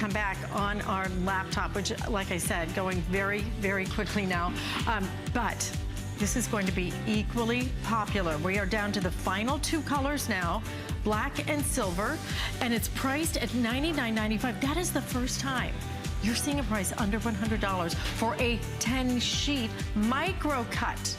come back on our laptop, which, like I said, going very, very quickly now. But this is going to be equally popular. We are down to the final 2 colors now, black and silver, and it's priced at $99.95. That is the first time you're seeing a price under $100 for a 10-sheet Microcut.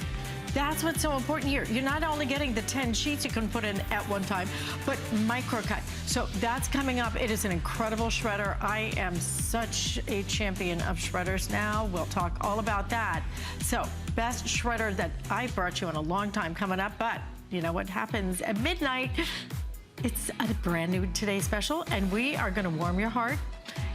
That's what's so important here. You're not only getting the 10 sheets you can put in at one time, but Microcut. So that's coming up. It is an incredible shredder. I am such a champion of shredders now. We'll talk all about that. So best shredder that I brought you in a long time coming up, but you know what happens at midnight? It's a brand new Today Special, and we are gonna warm your heart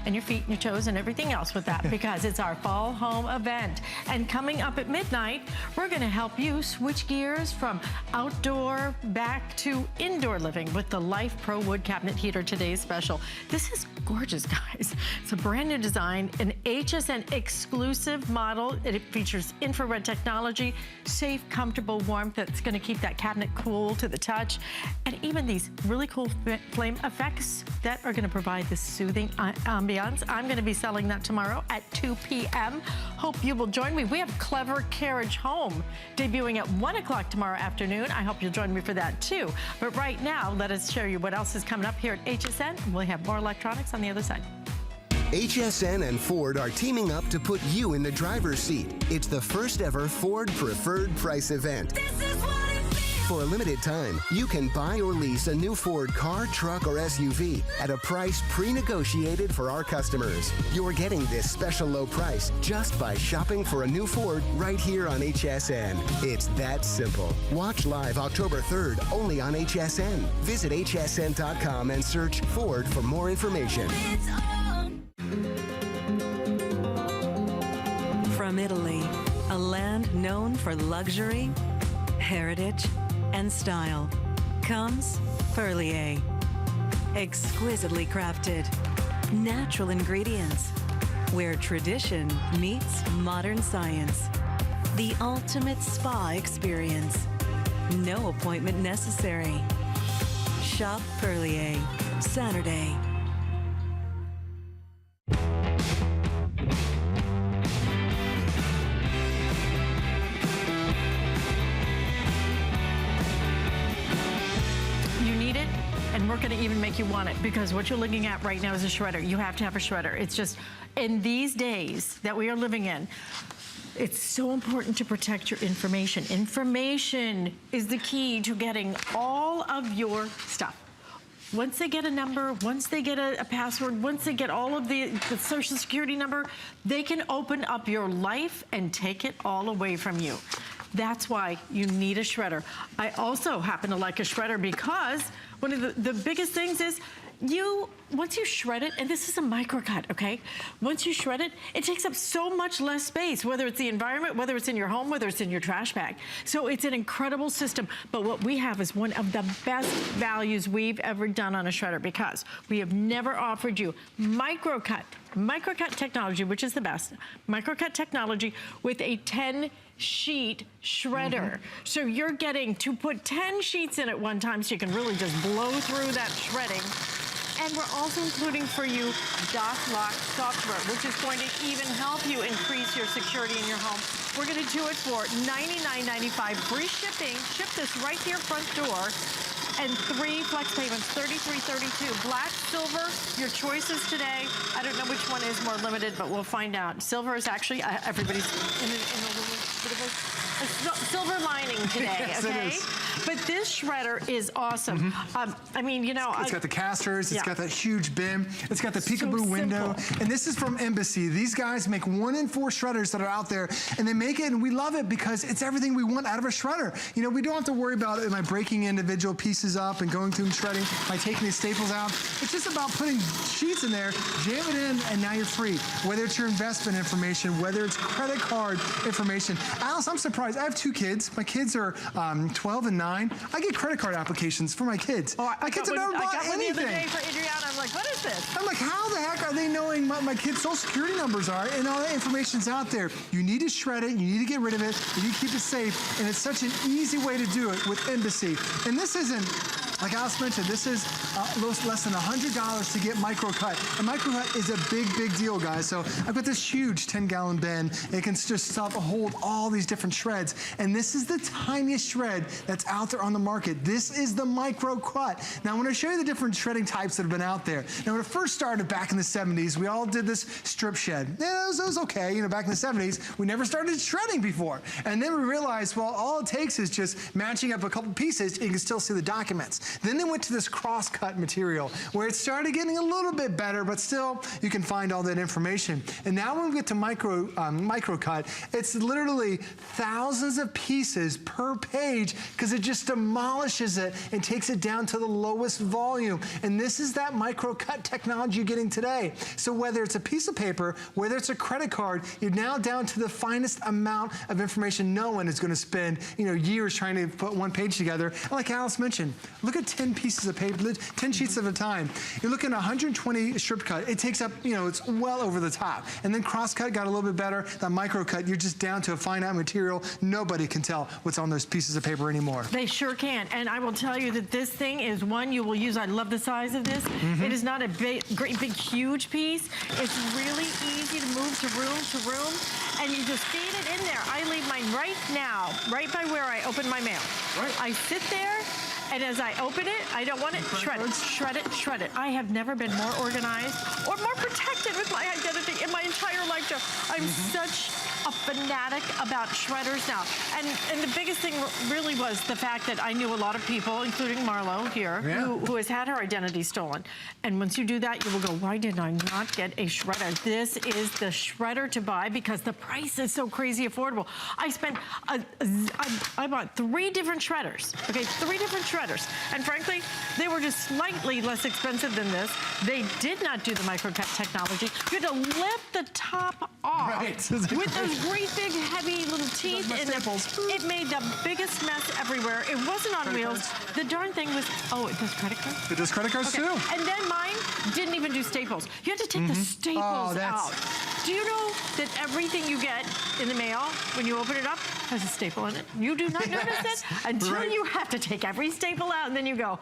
and your feet and your toes and everything else with that because it's our fall home event. And coming up at midnight, we're gonna help you switch gears from outdoor back to indoor living with the Life Pro Wood Cabinet Heater Today's Special. This is gorgeous, guys. It's a brand new design, an HSN exclusive model. It features infrared technology, safe, comfortable warmth that's gonna keep that cabinet cool to the touch, and even these really cool flame effects that are gonna provide the soothing ambiance. I'm gonna be selling that tomorrow at 2 p.m. Hope you will join me. We have Clever Carriage Home debuting at 1 o'clock tomorrow afternoon. I hope you'll join me for that too. But right now, let us show you what else is coming up here at HSN. We'll have more electronics on the other side. HSN and Ford are teaming up to put you in the driver's seat. It's the first ever Ford Preferred Price event. For a limited time, you can buy or lease a new Ford car, truck, or SUV at a price pre-negotiated for our customers. You're getting this special low price just by shopping for a new Ford right here on HSN. It's that simple. Watch live October 3rd only on HSN. Visit hsn.com and search Ford for more information. From Italy, a land known for luxury, heritage, and style, comes Perlier. Exquisitely crafted, natural ingredients, where tradition meets modern science. The ultimate spa experience. No appointment necessary. Shop Perlier, Saturday. And we're gonna even make you want it because what you're looking at right now is a shredder. You have to have a shredder. It's just, in these days that we are living in, it's so important to protect your information. Information is the key to getting all of your stuff. Once they get a number, once they get a password, once they get all of the social security number, they can open up your life and take it all away from you. That's why you need a shredder. I also happen to like a shredder because one of the biggest things is once you shred it, and this is a Microcut, okay? Once you shred it, it takes up so much less space, whether it's the environment, whether it's in your home, whether it's in your trash bag. So it's an incredible system, but what we have is one of the best values we've ever done on a shredder because we have never offered you Microcut technology, which is the best, Microcut technology with a 10-sheet shredder. So you're getting to put 10 sheets in at one time so you can really just blow through that shredding. And we're also including for you docLock software, which is going to even help you increase your security in your home. We're gonna do it for $99.95, free shipping. Ship this right to your front door. And 3 flex payments, $33.32. Black, silver, your choices today. I don't know which one is more limited, but we'll find out. Silver is actually, everybody's in a little bit of a silver lining today, yes, okay? it is. But this shredder is awesome. I mean, you know. It's got the casters, it's got that huge bin, it's got the peekaboo window. And this is from Embassy. These guys make 1 in 4 shredders that are out there, and they make it, and we love it because it's everything we want out of a shredder. You know, we don't have to worry about, am I breaking individual pieces up and going through them shredding, am I taking the staples out? It's just about putting sheets in there, jam it in, and now you're free. Whether it's your investment information, whether it's credit card information. Alice, I'm surprised. I have 2 kids. My kids are 12 and 9. I get credit card applications for my kids. Oh, my kids have never bought anything. I got one the other day for Adriana. I'm like, what is this? I'm like, how the heck are they knowing what my kids' social security numbers are? And all that information's out there. You need to shred it. You need to get rid of it. You need to keep it safe. And it's such an easy way to do it with Embassy. And this isn't Like Alice mentioned, this is less than $100 to get Microcut. And Microcut is a big, big deal, guys. So I've got this huge 10-gallon bin. It can just hold all these different shreds. And this is the tiniest shred that's out there on the market. This is the Microcut. Now, I want to show you the different shredding types that have been out there. Now, when it first started back in the 70s, we all did this strip shed. Yeah, it was okay. You know, back in the 70s, we never started shredding before. And then we realized, well, all it takes is just matching up a couple pieces, and you can still see the documents. Then they went to this cross-cut material, where it started getting a little bit better, but still, you can find all that information. And now when we get to Microcut, it's literally thousands of pieces per page, because it just demolishes it and takes it down to the lowest volume. And this is that Microcut technology you're getting today. So whether it's a piece of paper, whether it's a credit card, you're now down to the finest amount of information. No one is going to spend, years trying to put one page together. And like Alice mentioned, look at 10 pieces of paper, 10 sheets at a time. You're looking at 120 strip cut. It takes up, it's well over the top. And then cross cut got a little bit better. That Microcut, you're just down to a finite material. Nobody can tell what's on those pieces of paper anymore. They sure can. And I will tell you that this thing is one you will use. I love the size of this. It is not a great big huge piece. It's really easy to move to room, and you just feed it in there. I leave mine right now, right by where I open my mail. Right. I sit there, and as I open it, I don't want it, shred it, shred it, shred it. I have never been more organized or more protected with my identity in my entire lifetime. I'm such a fanatic about shredders now. And the biggest thing really was the fact that I knew a lot of people, including Marlo here, who has had her identity stolen. And once you do that, you will go, why did I not get a shredder? This is the shredder to buy because the price is so crazy affordable. I spent, I bought 3 different shredders, okay, 3 different shredders. And frankly, they were just slightly less expensive than this. They did not do the Microcut technology. You had to lift the top off with those great big heavy little teeth in them. It made the biggest mess everywhere. It wasn't on wheels. The darn thing was, it does credit cards? It does credit cards too. And then mine didn't even do staples. You had to take the staples out. Do you know that everything you get in the mail, when you open it up, has a staple in it? You do not notice it until you have to take every staple out, and then you go,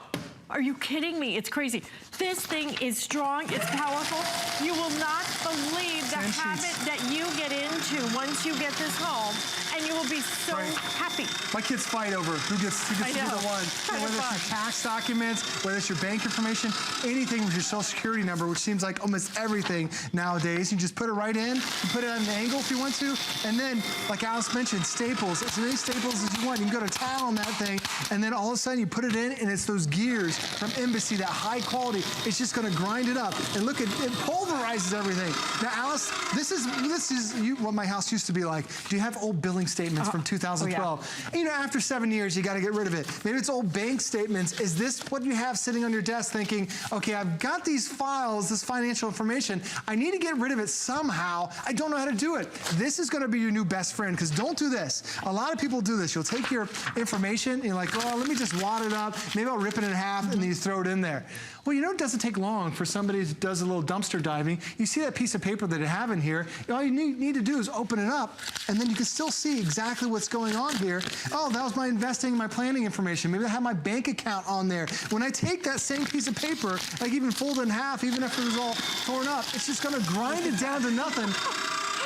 are you kidding me? It's crazy. This thing is strong, it's powerful. You will not believe the habit that you get into once you get this home, and you will be so happy. My kids fight over who gets to be the one. Whether it's your tax documents, whether it's your bank information, anything with your social security number, which seems like almost everything nowadays. You just put it right in, you put it at an angle if you want to, and then, like Alice mentioned, staples. As many staples as you want. You can go to town on that thing, and then all of a sudden you put it in, and it's those gears from Embassy, that high quality. It's just going to grind it up. And look, it pulverizes everything. Now, Alice, this is what my house used to be like. Do you have old billing statements from 2012? After 7 years, you got to get rid of it. Maybe it's old bank statements. Is this what you have sitting on your desk thinking, okay, I've got these files, this financial information. I need to get rid of it somehow. I don't know how to do it. This is going to be your new best friend, because don't do this. A lot of people do this. You'll take your information and you're like, let me just wad it up. Maybe I'll rip it in half, and then you throw it in there. Well, it doesn't take long for somebody who does a little dumpster diving. You see that piece of paper that I have in here, all you need to do is open it up, and then you can still see exactly what's going on here. Oh, that was my investing, my planning information. Maybe I have my bank account on there. When I take that same piece of paper, like even fold it in half, even if it was all torn up, it's just gonna grind it down to nothing.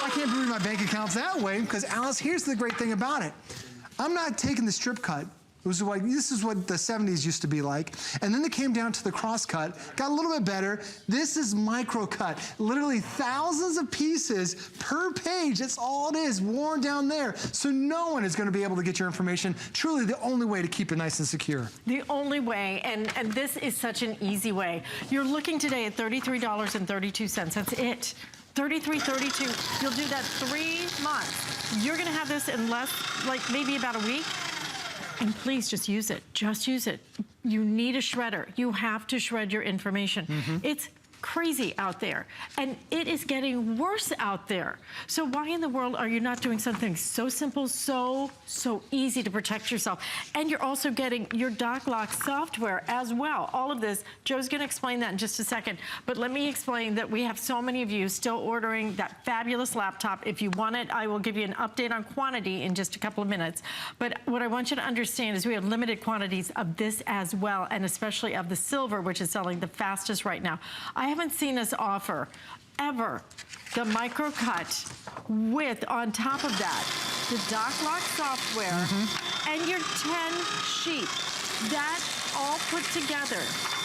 I can't read my bank accounts that way, because Alice, here's the great thing about it. I'm not taking the strip cut. This is what the 70s used to be like. And then they came down to the cross cut, got a little bit better. This is Microcut. Literally thousands of pieces per page. That's all it is, worn down there. So no one is going to be able to get your information. Truly the only way to keep it nice and secure. The only way, and this is such an easy way. You're looking today at $33.32. That's it. $33.32. You'll do that 3 months. You're going to have this in maybe about a week. And please just use it. Just use it. You need a shredder. You have to shred your information. It's crazy out there. And it is getting worse out there. So why in the world are you not doing something so simple, so easy to protect yourself? And you're also getting your docLock software as well. All of this, Joe's gonna explain that in just a second. But let me explain that we have so many of you still ordering that fabulous laptop. If you want it, I will give you an update on quantity in just a couple of minutes. But what I want you to understand is we have limited quantities of this as well, and especially of the silver, which is selling the fastest right now. I haven't seen us offer ever the Microcut with, on top of that, the docLock software and your 10-sheet. That all put together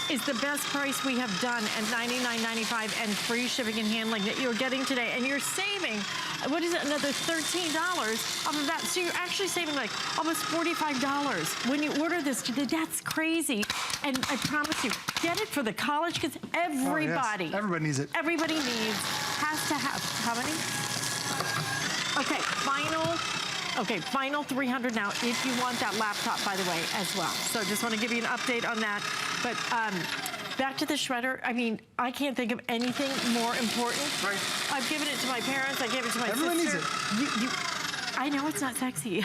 is the best price we have done at $99.95 and free shipping and handling that you're getting today. And you're saving, what is it, another $13 off of that. So you're actually saving like almost $45 when you order this today. That's crazy. And I promise you, get it for the college kids. Everybody. Oh, yes. Everybody needs it. Everybody needs, has to have, how many? Okay, final 300 now if you want that laptop, by the way, as well. So just want to give you an update on that. But back to the shredder. I mean, I can't think of anything more important. Right. I've given it to my parents. I gave it to my Everyone sister. needs it. I know it's not sexy.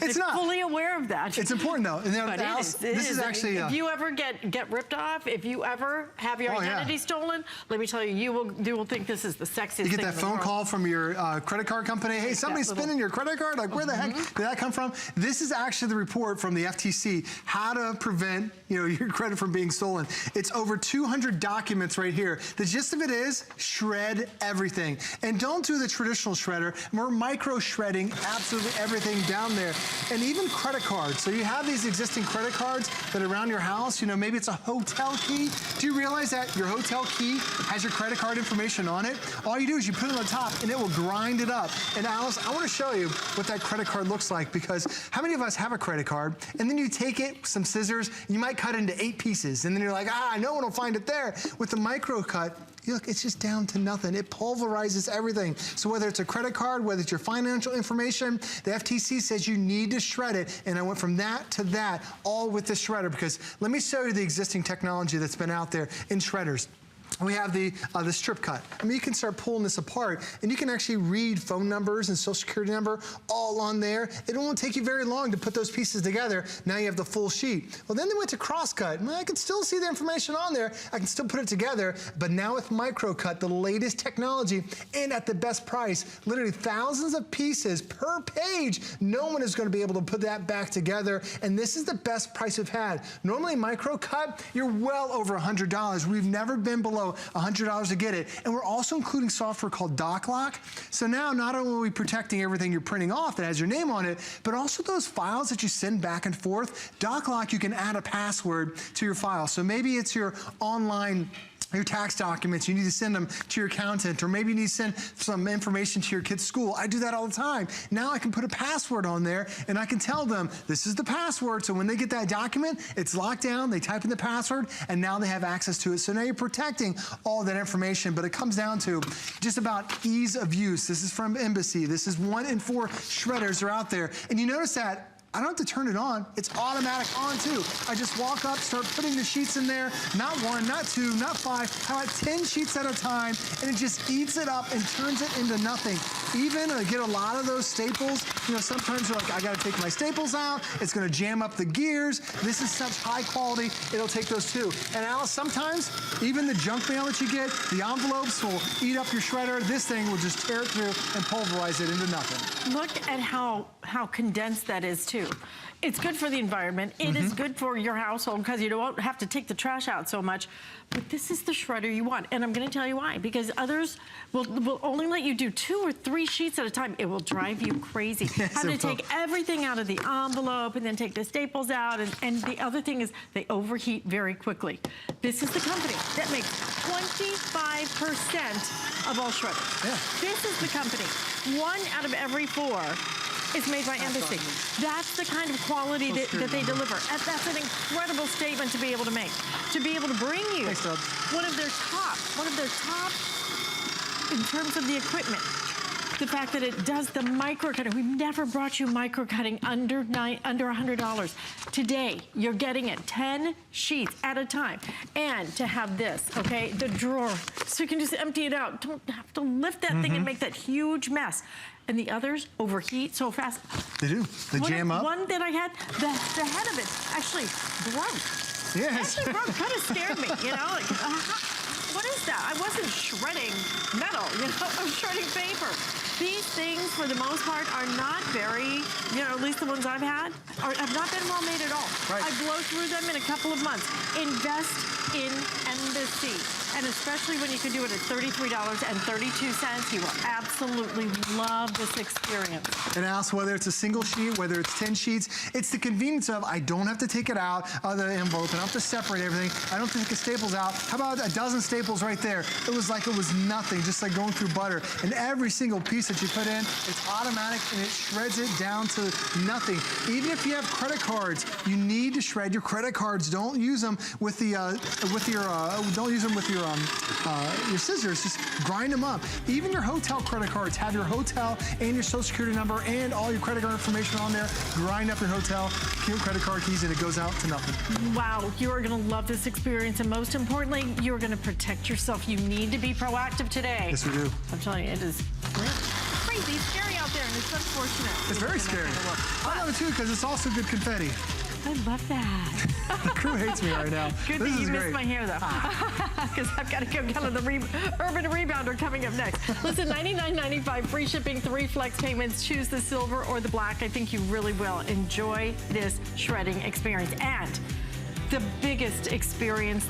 It's not. Fully aware of that. It's important though. And But Alice, this is actually. If you ever get ripped off, if you ever have your identity stolen, let me tell you, you will think this is the sexiest thing. You get that phone call from your credit card company. Hey, somebody's spinning your credit card. Like, where the heck did that come from? This is actually the report from the FTC, how to prevent your credit from being stolen. It's over 200 documents right here. The gist of it is shred everything, and don't do the traditional shredder. We're micro shredding absolutely everything down there, and even credit cards. So you have these existing credit cards that are around your house. Maybe it's a hotel key. Do you realize that your hotel key has your credit card information on it? All you do is you put it on top and it will grind it up. And Alice, I want to show you what that credit card looks like, because how many of us have a credit card and then you take it, some scissors, you might cut it into 8 pieces, and then you're like, no one will find it there. With the Microcut, look, it's just down to nothing. It pulverizes everything. So whether it's a credit card, whether it's your financial information, the FTC says you need to shred it. And I went from that to that, all with the shredder, because let me show you the existing technology that's been out there in shredders. We have the strip cut. I mean, you can start pulling this apart, and you can actually read phone numbers and social security number all on there. It won't take you very long to put those pieces together. Now you have the full sheet. Well, then they went to crosscut. I can still see the information on there. I can still put it together, but now with Microcut, the latest technology, and at the best price, literally thousands of pieces per page. No one is going to be able to put that back together, and this is the best price we've had. Normally, Microcut, you're well over $100. We've never been below $100 to get it. And we're also including software called docLock. So now not only are we protecting everything you're printing off that has your name on it, but also those files that you send back and forth. docLock, you can add a password to your file. So maybe it's your online, your tax documents, you need to send them to your accountant, or maybe you need to send some information to your kid's school. I do that all the time. Now I can put a password on there, and I can tell them, this is the password, so when they get that document, it's locked down, they type in the password, and now they have access to it. So now you're protecting all that information, but it comes down to just about ease of use. This is from Embassy. This is 1 in 4 shredders are out there. And you notice that I don't have to turn it on. It's automatic on too. I just walk up, start putting the sheets in there. Not 1, not 2, not 5, how about 10 sheets at a time, and it just eats it up and turns it into nothing. Even I get a lot of those staples. Sometimes you're like, I gotta take my staples out. It's gonna jam up the gears. This is such high quality, it'll take those too. And Alice, sometimes even the junk mail that you get, the envelopes will eat up your shredder. This thing will just tear it through and pulverize it into nothing. Look at how condensed that is too. It's good for the environment. It is good for your household because you don't have to take the trash out so much. But this is the shredder you want. And I'm going to tell you why. Because others will only let you do 2 or 3 sheets at a time. It will drive you crazy. Yes, Having to take everything out of the envelope and then take the staples out. And the other thing is they overheat very quickly. This is the company that makes 25% of all shredders. Yeah. This is the company. 1 out of every 4 is made by Embassy. That's the kind of quality that they deliver. And that's an incredible statement to be able to make. To be able to bring you one of their top, in terms of the equipment, the fact that it does the micro cutting. We've never brought you micro cutting under $100. Today, you're getting it 10 sheets at a time. And to have this, okay, the drawer, so you can just empty it out. Don't have to lift that thing and make that huge mess. And the others overheat so fast. They do. They jam up. One that I had, the head of it actually broke. Yes. Actually broke, kind of scared me, you know? Like, what is that? I wasn't shredding metal, you know? I was shredding paper. These things, for the most part, are not very, you know, at least the ones I've had, have not been well made at all. Right. I blow through them in a couple of months. Invest in Embassy. And especially when you can do it at $33.32, you will absolutely love this experience. And Alice, whether it's a single sheet, whether it's 10 sheets, it's the convenience of I don't have to take it out of the envelope, and I don't have to separate everything. I don't have to take the staples out. How about a dozen staples right there? It was like it was nothing, just like going through butter. And every single piece that you put in, it's automatic and it shreds it down to nothing. Even if you have credit cards, you need to shred your credit cards. Don't use them with the your scissors. Just grind them up. Even your hotel credit cards have your hotel and your social security number and all your credit card information on there. Grind up your hotel credit card keys and it goes out to nothing. Wow, you are going to love this experience, and most importantly, you're going to protect yourself. You need to be proactive today. Yes, we do. I'm telling you, it is crazy, scary out there, and it's unfortunate. It's very scary. I love it too because it's also good confetti. I love that. Crew hates me right now. Good this that you is missed great. my hair, though. Because I've got to go down to the Urban Rebounder coming up next. Listen, $99.95, free shipping, 3 flex payments. Choose the silver or the black. I think you really will enjoy this shredding experience. And the biggest experience